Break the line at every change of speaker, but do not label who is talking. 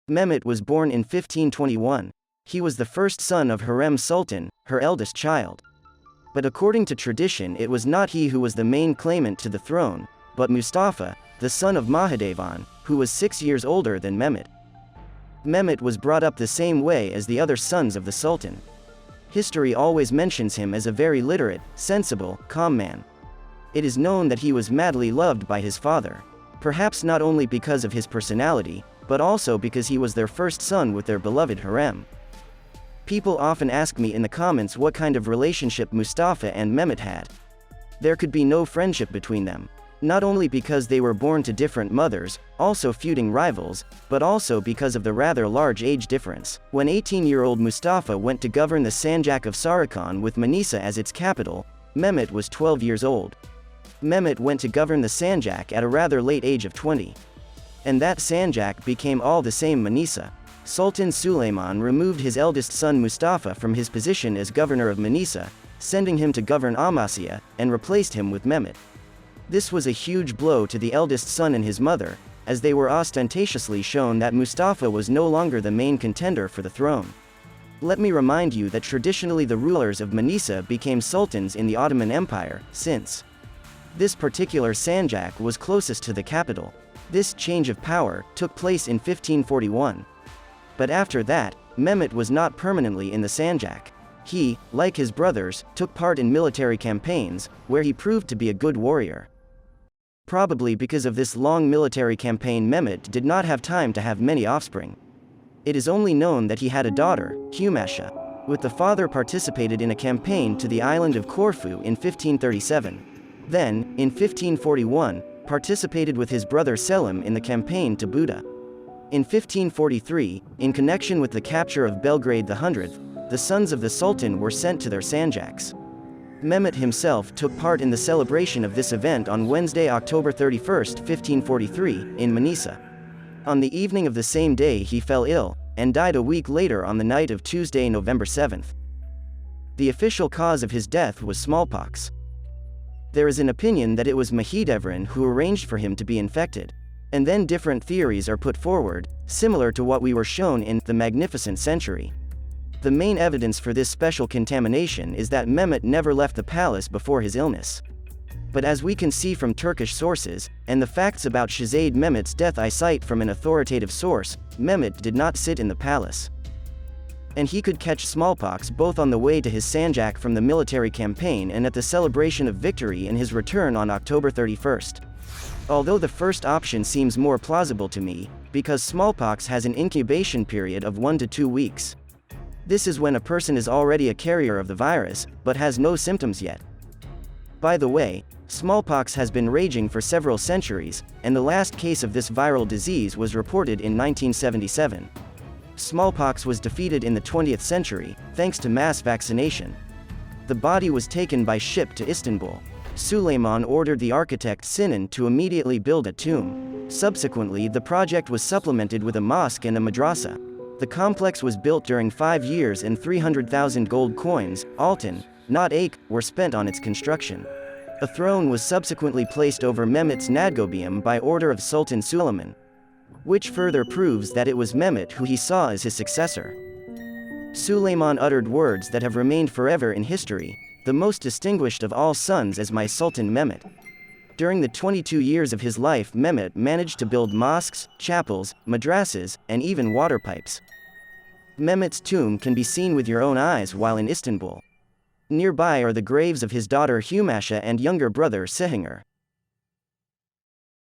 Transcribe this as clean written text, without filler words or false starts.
Mehmet was born in 1521. He was the first son of Hurrem Sultan, her eldest child. But according to tradition, it was not he who was the main claimant to the throne, but Mustafa, the son of Mahidevran, who was 6 years older than Mehmet. Mehmet was brought up the same way as the other sons of the Sultan. History always mentions him as a very literate, sensible, calm man. It is known that he was madly loved by his father. Perhaps not only because of his personality, but also because he was their first son with their beloved harem. People often ask me in the comments what kind of relationship Mustafa and Mehmet had. There could be no friendship between them. Not only because they were born to different mothers, also feuding rivals, but also because of the rather large age difference. When 18-year-old Mustafa went to govern the Sanjak of Sarukan with Manisa as its capital, Mehmet was 12 years old. Mehmet went to govern the Sanjak at a rather late age of 20. And that Sanjak became all the same Manisa. Sultan Suleiman removed his eldest son Mustafa from his position as governor of Manisa, sending him to govern Amasya, and replaced him with Mehmet. This was a huge blow to the eldest son and his mother, as they were ostentatiously shown that Mustafa was no longer the main contender for the throne. Let me remind you that traditionally the rulers of Manisa became sultans in the Ottoman Empire, since this particular Sanjak was closest to the capital. This change of power took place in 1541. But after that, Mehmet was not permanently in the Sanjak. He, like his brothers, took part in military campaigns, where he proved to be a good warrior. Probably because of this long military campaign, Mehmet did not have time to have many offspring. It is only known that he had a daughter, Humasha, with the father participated in a campaign to the island of Corfu in 1537. Then, in 1541, participated with his brother Selim in the campaign to Buda. In 1543, in connection with the capture of Belgrade the 100th, the sons of the Sultan were sent to their Sanjaks. Mehmet himself took part in the celebration of this event on Wednesday, October 31, 1543, in Manisa. On the evening of the same day he fell ill, and died a week later on the night of Tuesday, November 7. The official cause of his death was smallpox. There is an opinion that it was Mahidevran who arranged for him to be infected. And then different theories are put forward, similar to what we were shown in The Magnificent Century. The main evidence for this special contamination is that Mehmet never left the palace before his illness. But as we can see from Turkish sources, and the facts about Shehzade Mehmet's death I cite from an authoritative source, Mehmet did not sit in the palace. And he could catch smallpox both on the way to his Sanjak from the military campaign and at the celebration of victory in his return on October 31. Although the first option seems more plausible to me, because smallpox has an incubation period of 1 to 2 weeks. This is when a person is already a carrier of the virus, but has no symptoms yet. By the way, smallpox has been raging for several centuries, and the last case of this viral disease was reported in 1977. Smallpox was defeated in the 20th century, thanks to mass vaccination. The body was taken by ship to Istanbul. Suleiman ordered the architect Sinan to immediately build a tomb. Subsequently, the project was supplemented with a mosque and a madrasa. The complex was built during 5 years and 300,000 gold coins, altın, not ache, were spent on its construction. A throne was subsequently placed over Mehmet's Nadgobium by order of Sultan Suleiman, which further proves that it was Mehmet who he saw as his successor. Suleiman uttered words that have remained forever in history: "The most distinguished of all sons is my Sultan Mehmet." During the 22 years of his life, Mehmet managed to build mosques, chapels, madrasas, and even water pipes. Mehmet's tomb can be seen with your own eyes while in Istanbul. Nearby are the graves of his daughter Humasha and younger brother Sihinger.